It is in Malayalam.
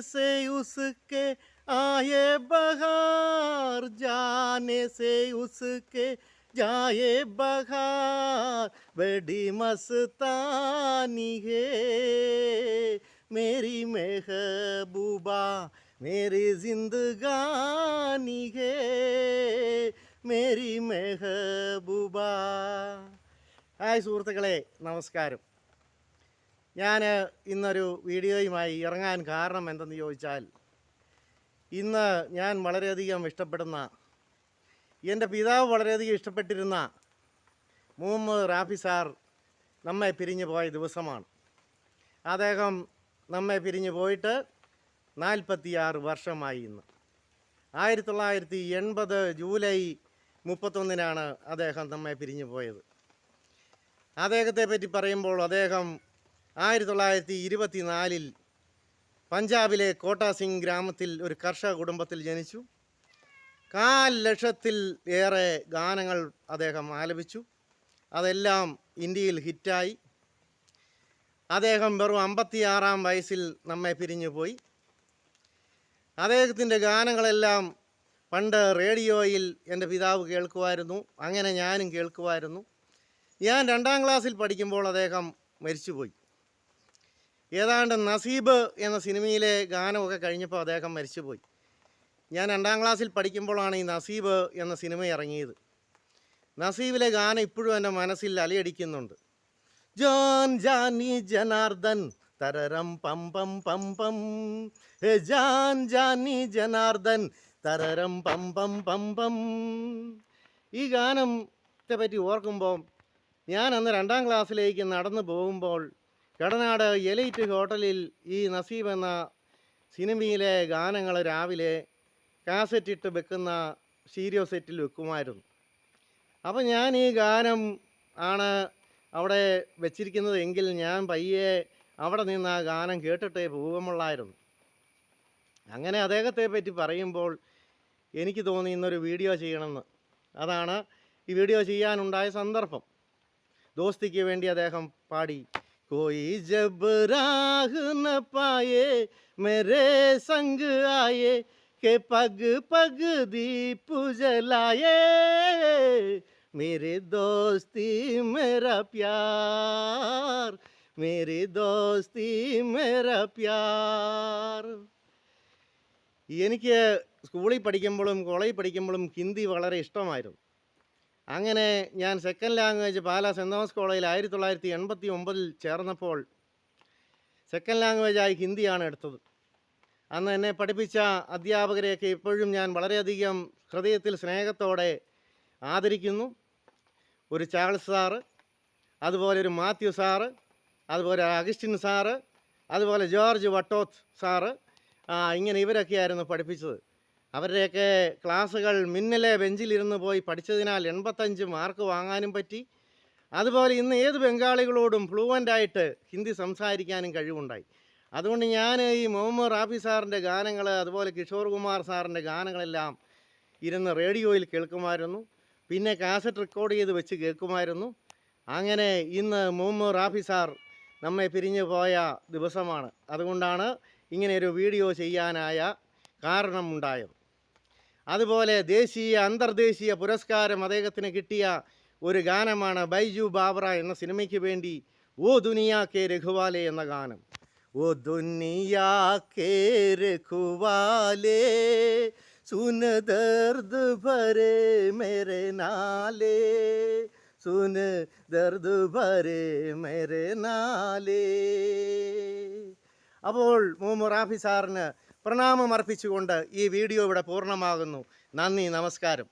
से उसके आए बहार, जाने से उसके जाए बहार, बड़ी मस्तानी है मेरी महबूबा, मेरी जिंदगानी है मेरी മെഹബൂബ. ഹായ് സുഹൃത്തുക്കളെ, നമസ്കാരം. ഞാൻ ഇന്നൊരു വീഡിയോയുമായി ഇറങ്ങാൻ കാരണം എന്തെന്ന് ചോദിച്ചാൽ, ഇന്ന് ഞാൻ വളരെയധികം ഇഷ്ടപ്പെടുന്ന, എൻ്റെ പിതാവ് വളരെയധികം ഇഷ്ടപ്പെട്ടിരുന്ന മുഹമ്മദ് റാഫി സാർ നമ്മെ പിരിഞ്ഞു പോയ ദിവസമാണ്. അദ്ദേഹം നമ്മെ പിരിഞ്ഞു പോയിട്ട് 46 വർഷമായി. ഇന്ന് 1980 ജൂലൈ 31 അദ്ദേഹം നമ്മെ പിരിഞ്ഞു പോയത്. അദ്ദേഹത്തെ പറ്റി പറയുമ്പോൾ, അദ്ദേഹം 1924 പഞ്ചാബിലെ കോട്ടാ സിംഗ് ഗ്രാമത്തിൽ ഒരു കർഷക കുടുംബത്തിൽ ജനിച്ചു. 400,000 ഏറെ ഗാനങ്ങൾ അദ്ദേഹം ആലപിച്ചു. അതെല്ലാം ഇന്ത്യയിൽ ഹിറ്റായി. അദ്ദേഹം വെറും 56-ാം വയസ്സിൽ നമ്മെ പിരിഞ്ഞു പോയി. അദ്ദേഹത്തിൻ്റെ ഗാനങ്ങളെല്ലാം പണ്ട് റേഡിയോയിൽ എൻ്റെ പിതാവ് കേൾക്കുമായിരുന്നു. അങ്ങനെ ഞാനും കേൾക്കുമായിരുന്നു. ഞാൻ 2-ാം ക്ലാസ്സിൽ പഠിക്കുമ്പോൾ അദ്ദേഹം മരിച്ചുപോയി. ഏതാണ്ട് നസീബ് എന്ന സിനിമയിലെ ഗാനമൊക്കെ കഴിഞ്ഞപ്പോൾ അദ്ദേഹം മരിച്ചുപോയി. ഞാൻ 2-ാം ക്ലാസ്സിൽ പഠിക്കുമ്പോഴാണ് ഈ നസീബ് എന്ന സിനിമ ഇറങ്ങിയത്. നസീബിലെ ഗാനം ഇപ്പോഴും എൻ്റെ മനസ്സിൽ അലയടിക്കുന്നുണ്ട്. ജോൻ ജാനി ജനാർദ്ദൻ തരരം പം പം പം പം, ഹേ ജാൻ ജാനി ജനാർദ്ദൻ തരരം പം പം പം പം. ഈ ഗാനത്തെ പറ്റി ഓർക്കുമ്പോൾ, ഞാൻ അന്ന് 2-ാം ക്ലാസ്സിലേക്ക് നടന്നു പോകുമ്പോൾ കടനാട് എലൈറ്റ് ഹോട്ടലിൽ ഈ നസീബ് എന്ന സിനിമയിലെ ഗാനങ്ങൾ രാവിലെ കാസറ്റിട്ട് വെക്കുന്ന സ്റ്റീരിയോ സെറ്റിൽ വെക്കുമായിരുന്നു. അപ്പോൾ ഞാൻ ഈ ഗാനം ആണ് അവിടെ വെച്ചിരിക്കുന്നത് എങ്കിൽ ഞാൻ പയ്യെ അവിടെ നിന്ന് ആ ഗാനം കേട്ടിട്ടേ പോകുമുള്ളായിരുന്നു. അങ്ങനെ അദ്ദേഹത്തെ പറ്റി പറയുമ്പോൾ എനിക്ക് തോന്നി ഇന്നൊരു വീഡിയോ ചെയ്യണമെന്ന്. അതാണ് ഈ വീഡിയോ ചെയ്യാനുണ്ടായ സന്ദർഭം. ദോസ്തിക്ക് വേണ്ടി അദ്ദേഹം പാടി, കോയി ജബ് രാഹ് ന പായേ മേരേ സംഗ് ആയേ കെ പഗ് പഗ് ദീപ് ജലായേ, മേരെ ദോസ്തി മേരാ പ്യാർ, മേരെ ദോസ്തി മേരാ പ്യാർ. എനിക്ക് സ്കൂളിൽ പഠിക്കുമ്പോഴും കോളേജിൽ പഠിക്കുമ്പോഴും ഹിന്ദി വളരെ ഇഷ്ടമായിരുന്നു. അങ്ങനെ ഞാൻ second language Pala Saint Thomas കോളേജിൽ 1989 ചേർന്നപ്പോൾ സെക്കൻഡ് ലാംഗ്വേജായി ഹിന്ദിയാണ് എടുത്തത്. അന്ന് എന്നെ പഠിപ്പിച്ച അധ്യാപകരെയൊക്കെ ഇപ്പോഴും ഞാൻ വളരെയധികം ഹൃദയത്തിൽ സ്നേഹത്തോടെ ആദരിക്കുന്നു. ഒരു ചാൾസ് സാറ്, അതുപോലെ ഒരു മാത്യു സാറ്, അതുപോലെ അഗസ്റ്റിൻ സാറ്, അതുപോലെ ജോർജ് വട്ടോത്ത് സാറ്, ഇങ്ങനെ ഇവരൊക്കെയായിരുന്നു പഠിപ്പിച്ചത്. അവരുടെയൊക്കെ ക്ലാസ്സുകൾ മിന്നലെ ബെഞ്ചിലിരുന്ന് പോയി പഠിച്ചതിനാൽ 85 മാർക്ക് വാങ്ങാനും പറ്റി. അതുപോലെ ഇന്ന് ഏത് ബംഗാളികളോടും ഫ്ലുവൻ്റായിട്ട് ഹിന്ദി സംസാരിക്കാനും കഴിവുണ്ടായി. അതുകൊണ്ട് ഞാൻ ഈ മുഹമ്മദ് റാഫി സാറിൻ്റെ ഗാനങ്ങൾ, അതുപോലെ കിഷോർ കുമാർ സാറിൻ്റെ ഗാനങ്ങളെല്ലാം ഇരുന്ന് റേഡിയോയിൽ കേൾക്കുമായിരുന്നു. പിന്നെ കാസറ്റ് റെക്കോർഡ് ചെയ്ത് വെച്ച് കേൾക്കുമായിരുന്നു. അങ്ങനെ ഇന്ന് മുഹമ്മദ് റാഫി സാർ നമ്മെ പിരിഞ്ഞു പോയ ദിവസമാണ്. അതുകൊണ്ടാണ് ഇങ്ങനെയൊരു വീഡിയോ ചെയ്യാനായ കാരണമുണ്ടായത്. അതുപോലെ ദേശീയ അന്തർദേശീയ പുരസ്കാരം അദ്ദേഹത്തിന് കിട്ടിയ ഒരു ഗാനമാണ് ബൈജു ബാവറ എന്ന സിനിമയ്ക്ക് വേണ്ടി ഓ ദുനിയാ കെ രഘുവാലെ എന്ന ഗാനം. ഓ ദുനിയാ കെ രഘുവാലെ സുൻ ദർദ് ഭരെ മേരെ നാലേ, സുൻ ദർദ് ഭരെ മേരെ നാലേ. അപ്പോൾ മുഹമ്മദ് റാഫി സാറിന് പ്രണാമം അർപ്പിച്ചുകൊണ്ട് ഈ വീഡിയോ ഇവിടെ പൂർണ്ണമാകുന്നു. നന്ദി, നമസ്കാരം.